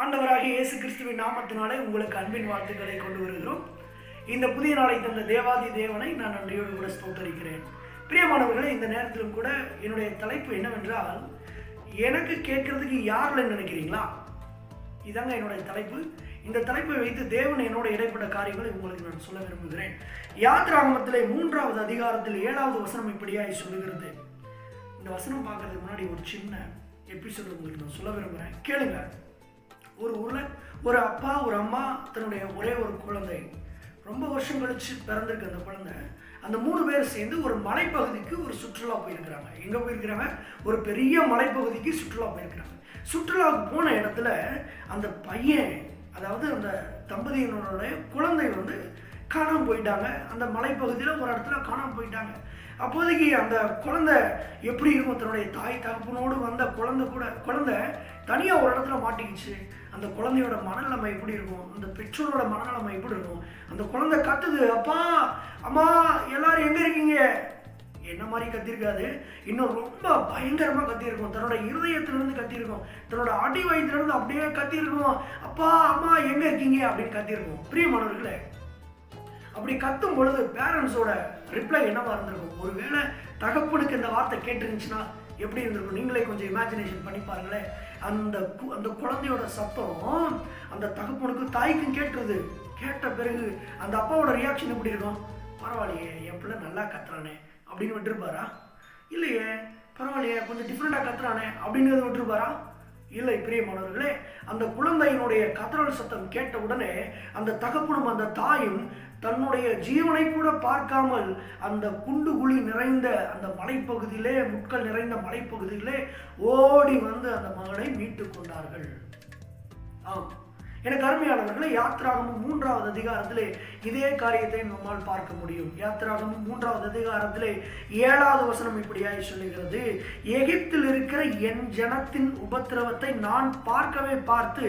ஆண்டவராகிய இயேசு கிறிஸ்துவின் நாமத்தினாலே உங்களுக்கு அன்பின் வாழ்த்துக்களை கொண்டு வருகிறோம். இந்த புதிய நாளை தந்த தேவாதி தேவனை நான் நன்றியோடு கூட ஸ்தோத்தரிக்கிறேன். பிரியமானவர்களே, இந்த நேரத்திலும் கூட என்னுடைய தலைப்பு என்னவென்றால், எனக்கு கேட்கறதுக்கு யாரில் நினைக்கிறீங்களா? இதாங்க என்னுடைய தலைப்பு. இந்த தலைப்பை வைத்து தேவன் என்னோட இடைப்பட்ட காரியங்களை உங்களுக்கு நான் சொல்ல விரும்புகிறேன். யாத்திராகமத்திலே 3வது அதிகாரத்தில் 7வது வசனம் இப்படியாய் சொல்லுகிறது. இந்த வசனம் பார்க்கறதுக்கு முன்னாடி ஒரு சின்ன எபிசோடு உங்களுக்கு நான் சொல்ல விரும்புகிறேன், கேளுங்க. ஒரு ஊரில் ஒரு அப்பா ஒரு அம்மா தன்னுடைய ஒரே ஒரு குழந்தை, ரொம்ப வருஷம் கழிச்சு பிறந்திருக்கு அந்த குழந்தை. அந்த 3 பேர் சேர்ந்து ஒரு மலைப்பகுதிக்கு ஒரு சுற்றுலா போயிருக்கிறாங்க. எங்கே போயிருக்கிறாங்க? ஒரு பெரிய மலைப்பகுதிக்கு சுற்றுலா போயிருக்கிறாங்க. சுற்றுலாவுக்கு போன இடத்துல அந்த பையன், அதாவது அந்த தம்பதியினருடைய குழந்தை காணாமல் போயிட்டாங்க. அந்த மலைப்பகுதியில் ஒரு இடத்துல காணாமல் போயிட்டாங்க. அப்போதைக்கு அந்த குழந்தை எப்படி இருக்கும்? தன்னுடைய தாய் தகப்பனோடு வந்த குழந்தை தனியாக ஒரு இடத்துல மாட்டிக்கிச்சு. அந்த குழந்தையோட மனநிலைமை எப்படி இருக்கும்? அந்த பெற்றோரோட மனநிலைமை எப்படி இருக்கும்? அந்த குழந்தை கத்துது, அப்பா அம்மா எல்லாரும் எங்கே இருக்கீங்க? என்ன மாதிரி கத்திருக்காது, இன்னும் ரொம்ப பயங்கரமாக கத்திருக்கும். தன்னோட இருதயத்திலிருந்து கத்திருக்கும், தன்னோட அடி வயிற்றிலிருந்து அப்படியே கத்திருக்கும், அப்பா அம்மா எங்கே இருக்கீங்க அப்படின்னு கத்திருக்கும். பிரியமானவர்களே, அப்படி கத்தும் பொழுது பேரண்ட்ஸோட ரிப்ளை என்னவா இருந்திருக்கும்? ஒருவேளை தகப்பனுக்கு இந்த வார்த்தை கேட்டுருந்துச்சுன்னா எப்படி இருந்திருக்கும்? நீங்களே கொஞ்சம் இமேஜினேஷன் பண்ணி பாருங்களேன். அந்த குழந்தையோட சத்தம் அந்த தகப்பனுக்கு தாய்க்கும் கேட்டுருது. கேட்ட பிறகு அந்த அப்பாவோட ரியாக்ஷன் எப்படி இருக்கும்? பரவாயில்லையே, என் பிள்ளை நல்லா கத்துறானே அப்படின்னு விட்டுருப்பாரா? இல்லையே, பரவாயில்லையே கொஞ்சம் டிஃப்ரெண்டாக கத்துறானே அப்படிங்கிறத விட்டுருப்பாரா? இல்லை. பிரியமானவர்களே, அந்த குழந்தையினுடைய கதறல் சத்தம் கேட்ட உடனே அந்த தகப்பனும் அந்த தாயும் தன்னுடைய ஜீவனை கூட பார்க்காமல் அந்த குண்டு குழி நிறைந்த அந்த மலைப்பகுதியிலே, முட்கள் நிறைந்த மலைப்பகுதியிலே ஓடி வந்து அந்த மகனை மீட்டு கொண்டார்கள். ஆம், எனக்கு அருமையானவர்களே, யாத்திராகமம் 3வது அதிகாரத்திலே இதே காரியத்தை நம்மால் பார்க்க முடியும். யாத்திராகமம் 3வது அதிகாரத்திலே 7வது வசனம் இப்படியாய் சொல்லுகிறது, எகிப்தில் இருக்கிற என் ஜனத்தின் உபத்திரவத்தை நான் பார்த்து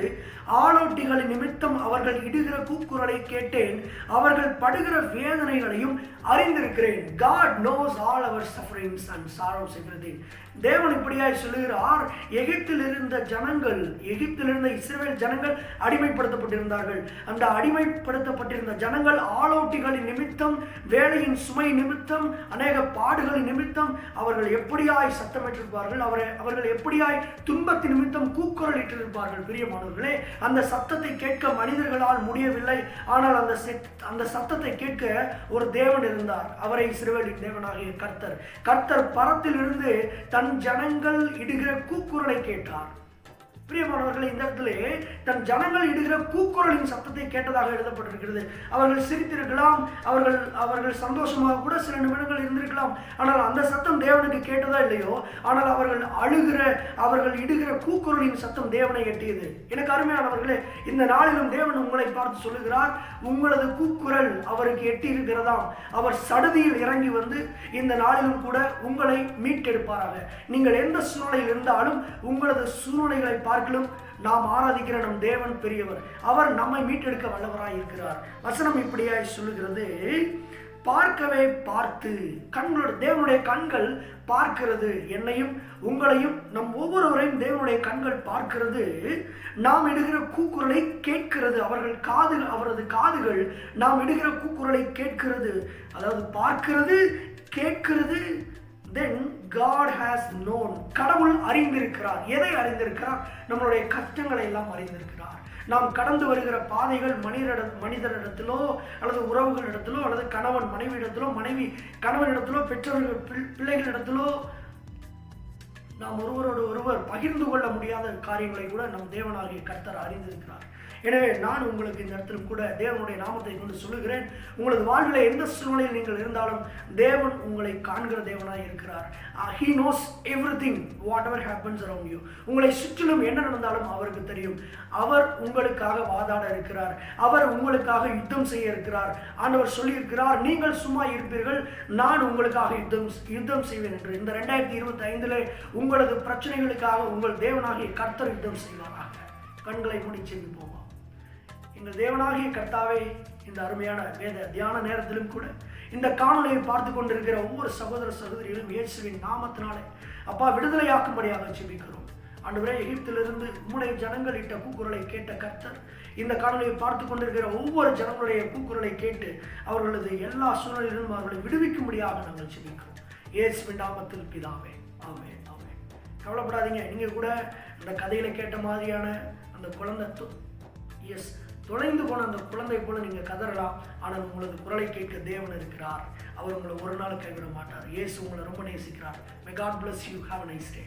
ஆளோட்டிகளின் நிமித்தம் அவர்கள் இடுகிற கூக்குரலை கேட்டேன், அவர்கள் படுகிற வேதனைகளையும் அறிந்திருக்கிறேன். God knows all our sufferings and sorrows, everything. தேவன் இப்படியாய் சொல்லுகிறார், எகிப்தில் இருந்த இஸ்ரவேல் ஜனங்கள் அடிமைப்படுத்தப்பட்டிருந்தார்கள். அந்த அடிமைப்படுத்தப்பட்டிருந்த ஜனங்கள் ஆளோட்டிகளின் நிமித்தம், வேலையின் சுமை நிமித்தம், அநேக பாடுகளின் நிமித்தம் அவர்கள் எப்படியாய் சத்தமிட்டிருப்பார்கள், அவர்கள் எப்படியாய் துன்பத்தின் நிமித்தம் கூக்குரலிட்டிருப்பார்கள். பிரியமானவர்களே, அந்த சத்தத்தை கேட்க மனிதர்களால் முடியவில்லை. ஆனால் அந்த சத்தத்தை கேட்க ஒரு தேவன் இருந்தார். அவரை இஸ்ரவேலின் தேவனாகிய கர்த்தர் பரத்திலிருந்து தன் ஜனங்கள் இடுகிற கூக்குரலை கேட்டார். பிரியமானவர்களே, இந்த இடத்துல தன் ஜனங்கள் இடுகிற கூக்குரலின் சத்தத்தை கேட்டதாக எழுதப்பட்டிருக்கிறது. அவர்கள் சிரித்திருக்கலாம், அவர்கள் சந்தோஷமாக கூட சில நிமிடங்கள் இருந்திருக்கலாம். ஆனால் அந்த சத்தம் தேவனுக்கு கேட்டதா இல்லையோ, ஆனால் அவர்கள் இடுகிற கூக்குரலின் சத்தம் தேவனை எட்டியது. எனக்கு அருமையானவர்களே, இந்த நாளிலும் தேவன் உங்களை பார்த்து சொல்லுகிறார், உங்களது கூக்குரல் அவருக்கு எட்டி இருக்கிறதாம். அவர் சடுதியில் இறங்கி வந்து இந்த நாளிலும் கூட உங்களை மீட்டெடுப்பாராக. நீங்கள் எந்த சூழ்நிலையில் இருந்தாலும் உங்களது சூழ்நிலைகளை பார்க்கலும் நாம் ஆராதிக்கிற நம் தேவன் பெரியவர். அவர் நம்மை மீட்டெடுக்க வல்லவராய் இருக்கிறார். வசனம் இப்படியாய் சொல்லுகிறது, பார்க்கவே பார்த்து தேவனுடைய கண்கள் பார்க்கிறது. என்னையும் உங்களையும் நம் ஒவ்வொருவரையும் தேவனுடைய கண்கள் பார்க்கிறது. நாம் இடுகிற கூக்குரலை கேட்கிறது. அவரது காதுகள் நாம் இடுகிற கூக்குரலை கேட்கிறது. அதாவது பார்க்கிறது, கேட்கிறது. Then God has known. கடவுள் அறிந்திருக்கிறார். எதை அறிந்திருக்கிறார்? நம்மளுடைய கஷ்டங்களை எல்லாம் அறிந்திருக்கிறார். நாம் கடந்து வருகிற பாதைகள் மனிதரிடத்திலோ அல்லது உறவுகளிடத்திலோ அல்லது கணவன் மனைவியிடத்திலோ, மனைவி கணவனிடத்திலோ, பெற்றோர்கள் பிள்ளைகளிடத்திலோ நாம் ஒருவர் பகிர்ந்து கொள்ள முடியாத காரியங்களை கூட நம் தேவனாகிய கர்த்தர் அறிந்திருக்கிறார். எனவே நான் உங்களுக்கு இந்த இடத்திலும் கூட தேவனுடைய நாமத்தை கொண்டு சொல்லுகிறேன், உங்களது வாழ்வில் எந்த சூழ்நிலையில் நீங்கள் இருந்தாலும் தேவன் உங்களை காண்கிற தேவனாய் இருக்கிறார். He knows everything, whatever happens around you. உங்களை சுற்றிலும் என்ன நடந்தாலும் அவருக்கு தெரியும். அவர் உங்களுக்காக வாதாட இருக்கிறார். அவர் உங்களுக்காக யுத்தம் செய்ய இருக்கிறார். ஆண்டவர் சொல்லியிருக்கிறார், நீங்கள் சும்மா இருப்பீர்கள், நான் உங்களுக்காக யுத்தம் செய்வேன் என்று. இந்த 2025 உங்களது பிரச்சனைகளுக்காக உங்கள் தேவனாகிய கர்த்தர் யுத்தம் செய்வாராக. கண்களை மூடி செல்வோம். எங்கள் தேவனாகிய கர்த்தாவே, இந்த அருமையான வேத தியான நேரத்திலும் கூட இந்த காணொலியை பார்த்து கொண்டிருக்கிற ஒவ்வொரு சகோதர சகோதரிகளும் இயேசுவின் நாமத்தினாலே அப்பா விடுதலையாக்கும்படியாக ஜெபிக்கிறோம். ஆண்டவரே, எகிப்திலிருந்து உம்முடைய ஜனங்கள் இட்ட கூக்குரலை கேட்ட கர்த்தர் இந்த காணொலியை பார்த்து கொண்டிருக்கிற ஒவ்வொரு ஜனங்களுடைய கூக்குரலை கேட்டு அவர்களது எல்லா சூழ்நிலையிலும் அவர்களை விடுவிக்கும்படியாக நாங்கள் ஜெபிக்கிறோம். இயேசுவின் நாமத்தில் பிதாவே, ஆமென், ஆமென். கவலைப்படாதீங்க. நீங்கள் கூட அந்த கதையில கேட்ட மாதிரியான அந்த குழந்தை தொலைந்து போன அந்த குழந்தை போல நீங்கள் கதறலாம். ஆனால் உங்களது குரலை கேட்க தேவன் இருக்கிறார். அவர் உங்களை ஒரு நாள் கைவிட மாட்டார். இயேசு உங்களை ரொம்ப நேசிக்கிறார். May God bless you. Have a nice day.